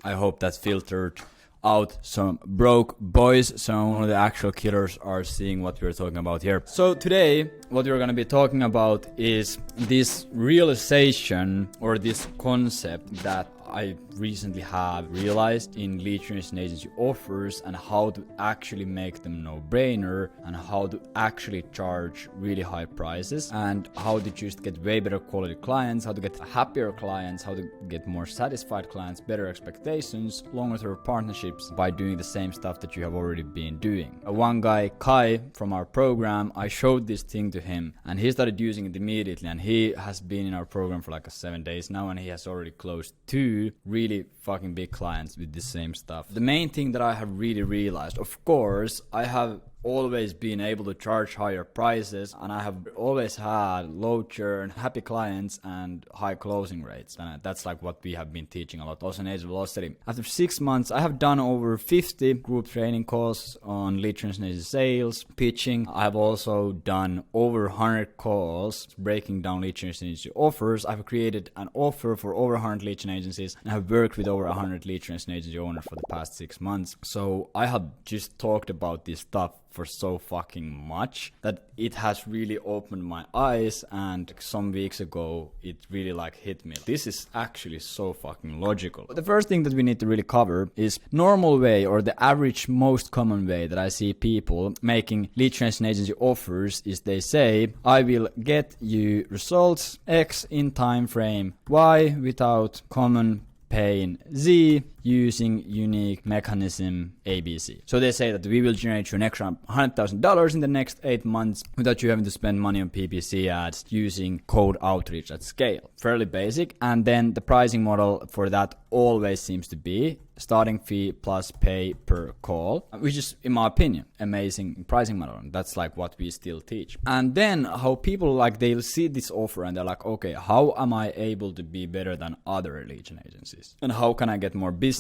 I hope that filtered out some broke boys, some of the actual killers are seeing what we're talking about here. So today, what we're gonna be talking about is this realization or this concept that I recently have realized in lead generation agency offers, and how to actually make them no-brainer, and how to actually charge really high prices, and how to just get way better quality clients, how to get happier clients, how to get more satisfied clients, better expectations, longer term partnerships by doing the same stuff that you have already been doing. One guy, Kai, from our program, I showed this thing to him and he started using it immediately, and he has been in our program for like 7 days now, and he has already closed 2 really fucking big clients with the same stuff. The main thing that I have really realized, of course, I have always been able to charge higher prices, and I have always had low churn, happy clients, and high closing rates. And that's like what we have been teaching a lot also in Age Velocity. After 6 months, I have done over 50 group training calls on lead generation sales, pitching. I have also done over 100 calls breaking down lead generation agency offers. I've created an offer for over 100 lead generation agencies, and I've worked with over 100 lead generation agency owners for the past 6 months. So I have just talked about this stuff for so fucking much that it has really opened my eyes, and some weeks ago it really like hit me. This is actually so fucking logical. But the first thing that we need to really cover is normal way, or the average most common way that I see people making lead generation agency offers is they say, I will get you results X in time frame Y without common pain Z using unique mechanism ABC. So they say that we will generate you an extra $100,000 in the next 8 months without you having to spend money on PPC ads using cold outreach at scale. Fairly basic. And then the pricing model for that always seems to be starting fee plus pay per call, which is, in my opinion, amazing pricing model. And that's like what we still teach. And then how people like, they'll see this offer and they're like, okay, how am I able to be better than other lead gen agencies? And how can I get more business?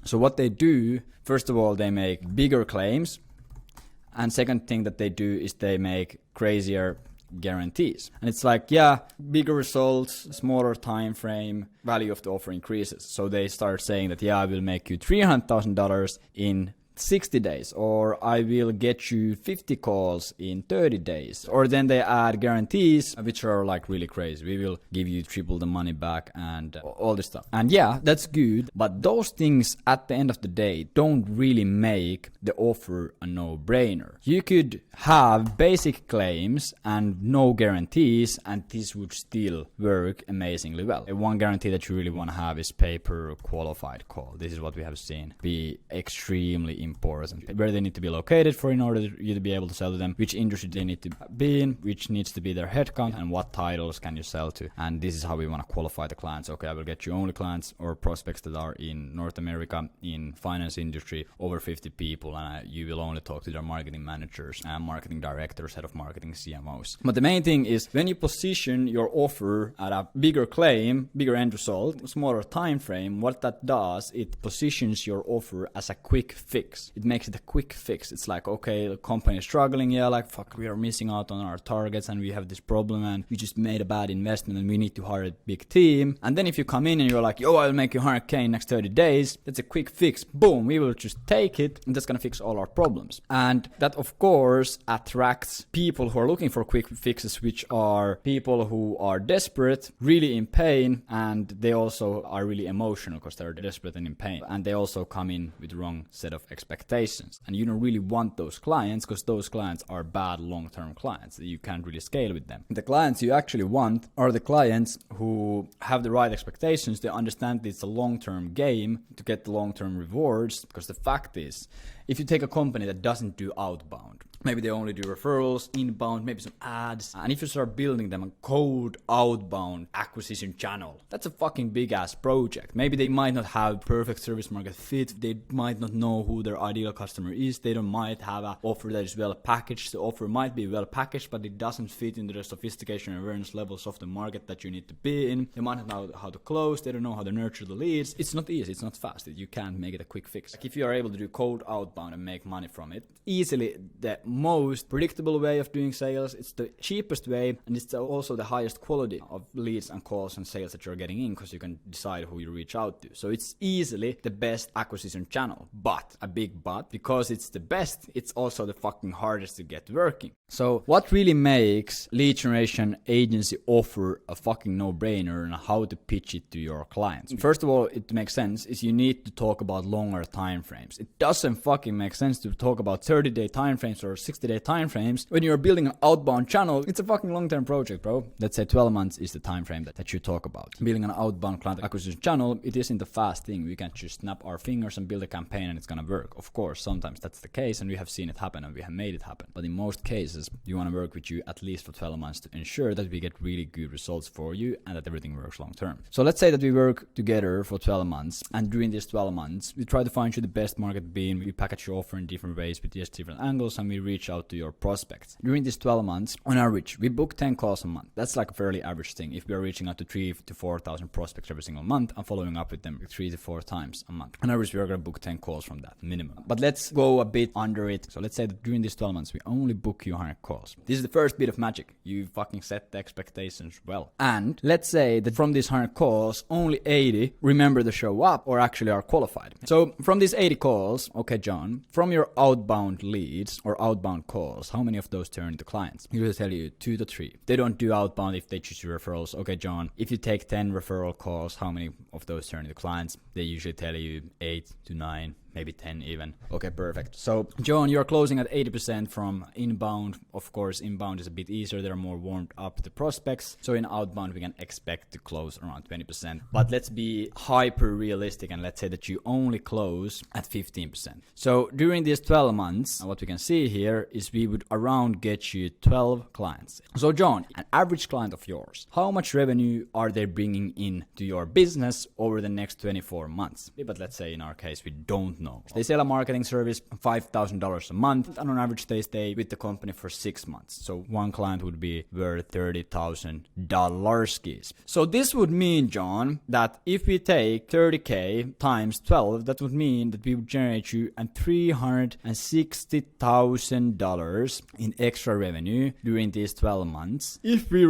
So what they do, first of all, they make bigger claims. And second thing that they do is they make crazier guarantees. And it's like, yeah, bigger results, smaller time frame, value of the offer increases. So they start saying that, yeah, I will make you $300,000 in 60 days, or I will get you 50 calls in 30 days. Or then they add guarantees, which are like really crazy. We will give you triple the money back and all this stuff. And yeah, that's good. But those things at the end of the day don't really make the offer a no-brainer. You could have basic claims and no guarantees, and this would still work amazingly well. One guarantee that you really want to have is pay per qualified call. This is what we have seen be extremely important. Where they need to be located for in order for you to be able to sell to them, which industry they need to be in, which needs to be their headcount, and what titles can you sell to. And this is how we want to qualify the clients. Okay, I will get you only clients or prospects that are in North America, in finance industry, over 50 people, and you will only talk to their marketing managers and marketing directors, head of marketing, CMOs. But the main thing is when you position your offer at a bigger claim, bigger end result, smaller time frame, what that does, it positions your offer as a quick fix. It makes it a quick fix. It's like, okay, the company is struggling. Yeah, like, fuck, we are missing out on our targets and we have this problem and we just made a bad investment and we need to hire a big team. And then if you come in and you're like, yo, I'll make you 100K in next 30 days, that's a quick fix. Boom, we will just take it and that's going to fix all our problems. And that, of course, attracts people who are looking for quick fixes, which are people who are desperate, really in pain, and they also are really emotional because they're desperate and in pain. And they also come in with the wrong set of expectations, and you don't really want those clients because those clients are bad long-term clients. You can't really scale with them. The clients you actually want are the clients who have the right expectations. They understand that it's a long-term game to get the long-term rewards, because the fact is, if you take a company that doesn't do outbound, maybe they only do referrals, inbound, maybe some ads. And if you start building them a cold outbound acquisition channel, that's a fucking big ass project. Maybe they might not have perfect service market fit. They might not know who their ideal customer is. They might have an offer that is well packaged. The offer might be well packaged, but it doesn't fit into the sophistication and awareness levels of the market that you need to be in. They might not know how to close. They don't know how to nurture the leads. It's not easy. It's not fast. You can't make it a quick fix. Like if you are able to do cold outbound and make money from it, easily the most predictable way of doing sales, it's the cheapest way, and it's also the highest quality of leads and calls and sales that you're getting in, because you can decide who you reach out to. So it's easily the best acquisition channel. But, a big but, because it's the best, it's also the fucking hardest to get working. So what really makes lead generation agency offer a fucking no-brainer and how to pitch it to your clients? First of all, it makes sense is you need to talk about longer time frames. It doesn't fucking make sense to talk about 30-day time frames or 60-day time frames when you're building an outbound channel. It's a fucking long-term project, bro. Let's say 12 months is the time frame that you talk about. Building an outbound client acquisition channel, it isn't a fast thing. We can't just snap our fingers and build a campaign and it's gonna work. Of course, sometimes that's the case and we have seen it happen and we have made it happen. But in most cases, you want to work with you at least for 12 months to ensure that we get really good results for you and that everything works long term. So let's say that we work together for 12 months, and during these 12 months, we try to find you the best market being, we package your offer in different ways with just different angles, and we reach out to your prospects. During these 12 months, on average, we book 10 calls a month. That's like a fairly average thing. If we are reaching out to 3,000 to 4,000 prospects every single month and following up with them 3 to 4 times a month. On average, we are going to book 10 calls from that minimum. But let's go a bit under it. So let's say that during these 12 months, we only book you 100 calls. This is the first bit of magic. You fucking set the expectations well. And let's say that from these 100 calls, only 80 remember to show up or actually are qualified. So from these 80 calls, okay, John, from your outbound leads or outbound calls, how many of those turn into clients? He'll tell you 2 to 3. They don't do outbound if they choose your referrals. Okay, John, if you take 10 referral calls, how many of those turn into clients? They usually tell you 8 to 9. Maybe 10 even. Okay, perfect. So, John, you're closing at 80% from inbound. Of course, inbound is a bit easier. They're more warmed up to prospects. So in outbound, we can expect to close around 20%. But let's be hyper realistic and let's say that you only close at 15%. So during these 12 months, what we can see here is we would around get you 12 clients. So John, an average client of yours, how much revenue are they bringing in to your business over the next 24 months? But let's say in our case, we don't know. They sell a marketing service $5,000 a month, and on average they stay with the company for 6 months. So one client would be worth $30,000. So this would mean, John, that if we take 30K times 12, that would mean that we would generate you $360,000 in extra revenue during these 12 months. If we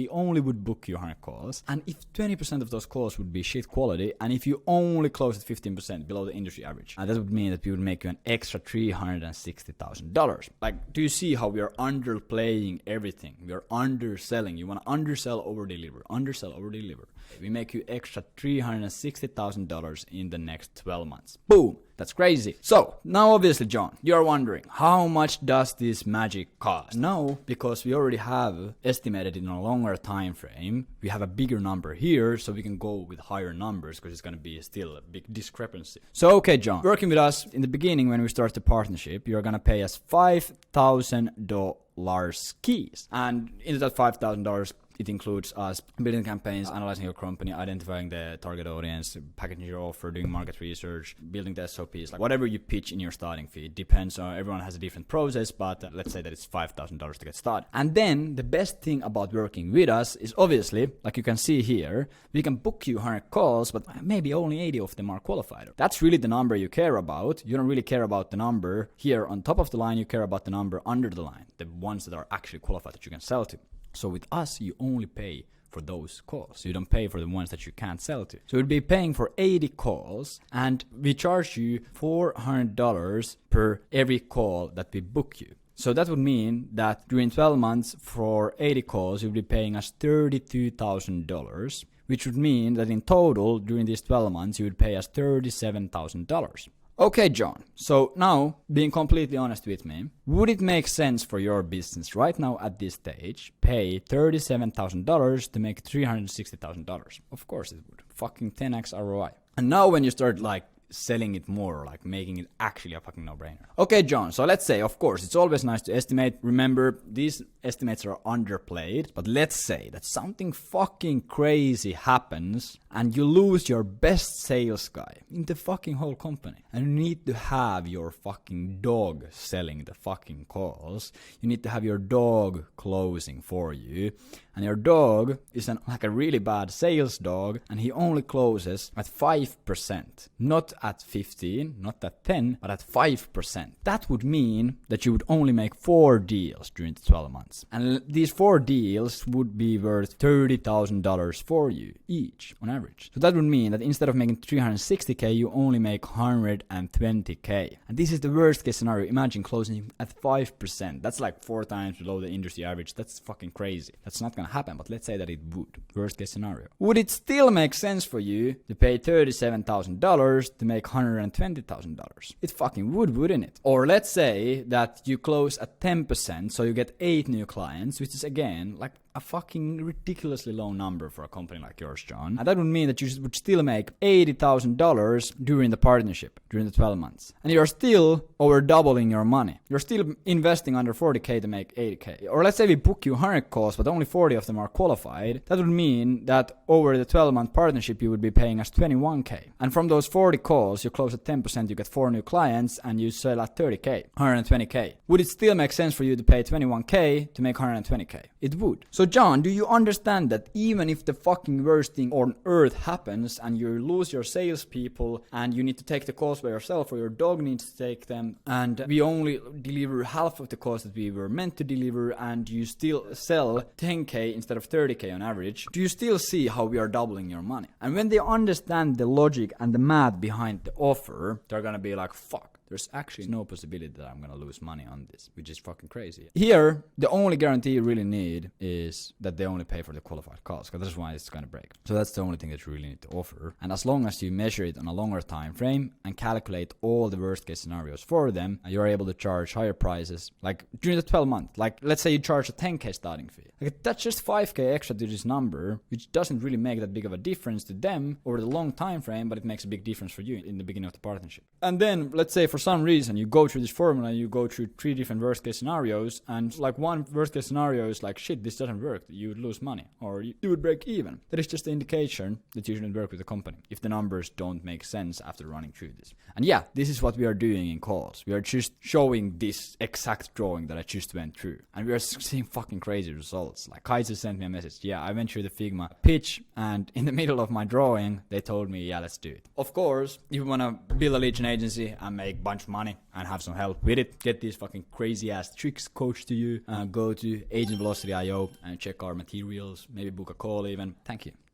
only would book you 100 calls, and if 20% of those calls would be shit quality, and if you only close at 15% below the industry average, and that would mean that we would make you an extra $360,000. Like, do you see how we are underplaying everything? We are underselling. You want to undersell, over deliver, undersell, over deliver. We make you extra $360,000 in the next 12 months. Boom! That's crazy. So, now obviously, John, you're wondering, how much does this magic cost? No, because we already have estimated in a longer time frame. We have a bigger number here, so we can go with higher numbers because it's going to be still a big discrepancy. So, okay, John, working with us in the beginning when we start the partnership, you're going to pay us $5,000 keys. And in that $5,000, it includes us building campaigns, analyzing your company, identifying the target audience, packaging your offer, doing market research, building the SOPs, like whatever you pitch in your starting fee. It depends on, everyone has a different process, but let's say that it's $5,000 to get started. And then the best thing about working with us is obviously, like you can see here, we can book you 100 calls, but maybe only 80 of them are qualified. That's really the number you care about. You don't really care about the number here on top of the line, you care about the number under the line, the ones that are actually qualified that you can sell to. So with us, you only pay for those calls. You don't pay for the ones that you can't sell to. So you'll be paying for 80 calls, and we charge you $400 per every call that we book you. So that would mean that during 12 months for 80 calls, you'll be paying us $32,000, which would mean that in total, during these 12 months, you would pay us $37,000. Okay, John, so now, being completely honest with me, would it make sense for your business right now at this stage pay $37,000 to make $360,000? Of course it would. Fucking 10x ROI. And now when you start like selling it more, like making it actually a fucking no-brainer. Okay, John, so let's say, of course, it's always nice to estimate. Remember, these estimates are underplayed, but let's say that something fucking crazy happens and you lose your best sales guy in the fucking whole company. And you need to have your fucking dog selling the fucking calls. You need to have your dog closing for you. And your dog is like a really bad sales dog, and he only closes at 5%. Not at 15, not at 10, but at 5%. That would mean that you would only make 4 deals during the 12 months. And these 4 deals would be worth $30,000 for you each on average. So that would mean that instead of making 360k, you only make 120k. And this is the worst case scenario. Imagine closing at 5%. That's like 4 times below the industry average. That's fucking crazy. That's not gonna happen, but let's say that it would. Worst case scenario. Would it still make sense for you to pay $37,000 to make $120,000? It fucking would, wouldn't it? Or let's say that you close at 10%, so you get 8 new clients, which is again like a fucking ridiculously low number for a company like yours, John. And that would mean that you would still make $80,000 during the partnership, during the 12 months. And you're still over doubling your money. You're still investing under 40k to make 80k. Or let's say we book you 100 calls, but only 40 of them are qualified. That would mean that over the 12-month partnership, you would be paying us 21k. And from those 40 calls, you close at 10%, you get 4 new clients, and you sell at 30k, 120k. Would it still make sense for you to pay 21k to make 120k? It would. So John, do you understand that even if the fucking worst thing on earth happens and you lose your salespeople and you need to take the calls by yourself or your dog needs to take them and we only deliver half of the calls that we were meant to deliver and you still sell 10k instead of 30k on average, do you still see how we are doubling your money? And when they understand the logic and the math behind the offer, they're gonna be like, fuck. There's actually no possibility that I'm gonna lose money on this, which is fucking crazy. Here, the only guarantee you really need is that they only pay for the qualified calls, because that's why it's gonna break. So that's the only thing that you really need to offer. And as long as you measure it on a longer time frame and calculate all the worst case scenarios for them, you're able to charge higher prices. Like during the 12 months, like let's say you charge a 10k starting fee. Like that's just 5k extra to this number, which doesn't really make that big of a difference to them over the long time frame, but it makes a big difference for you in the beginning of the partnership. And then let's say for some reason you go through this formula, you go through 3 different worst case scenarios, and like one worst case scenario is like, shit, this doesn't work, you would lose money or you would break even. That is just an indication that you shouldn't work with the company if the numbers don't make sense after running through this. And yeah, this is what we are doing in calls. We are just showing this exact drawing that I just went through, and we are seeing fucking crazy results. Like Kaiser sent me a message, yeah, I went through the Figma pitch, and in the middle of my drawing they told me, yeah, let's do it. Of course, if you want to build a lead gen agency and make a bunch of money and have some help with it, get these fucking crazy ass tricks coached to you, go to agentvelocity.io and check our materials, maybe book a call even. Thank you.